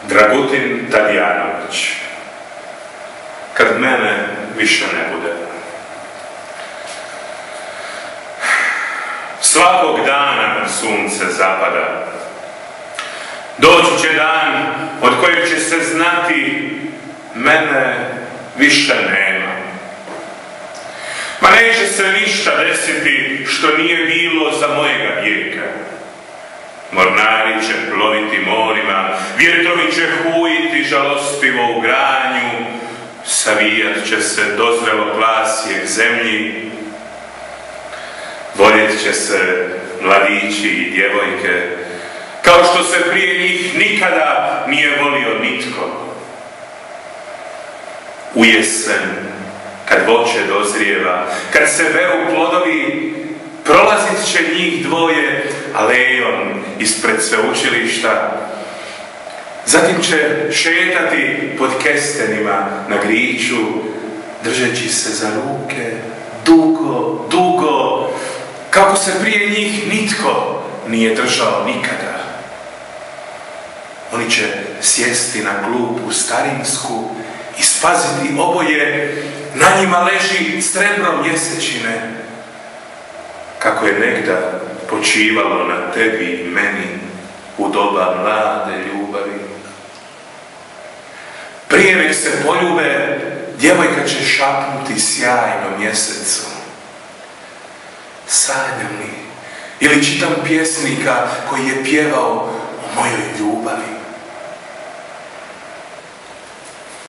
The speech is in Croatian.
Dragutin Tadijanović. Kad mene više ne bude. Svakog dana sunce zapada. Doći će dan od kojeg će se znati mene više nema. Ma neće se ništa desiti što nije bilo za mojega vijeka. Mornari će ploviti morima, vjetrovi će hujiti žalostivo u granju, savijat će se dozrelo klasje zemlji, voljet će se mladići i djevojke, kao što se prije njih nikada nije volio nitko. U jesen, kad voće dozrijeva, kad se beru plodovi, prolazit će njih dvoje alejom ispred sveučilišta. Zatim će šetati pod kestenima na griču, držeći se za ruke, dugo, dugo, kako se prije njih nitko nije držao nikada. Oni će sjesti na klupu starinsku i spaziti oboje, na njima leži srebro mjesečine, kako je negda počivalo na tebi i meni u doba mlade ljubavi. Prije nek se poljube, djevojka će šapnuti sjajno mjesecu: sanjam li ili čitam pjesnika koji je pjevao o mojoj ljubavi.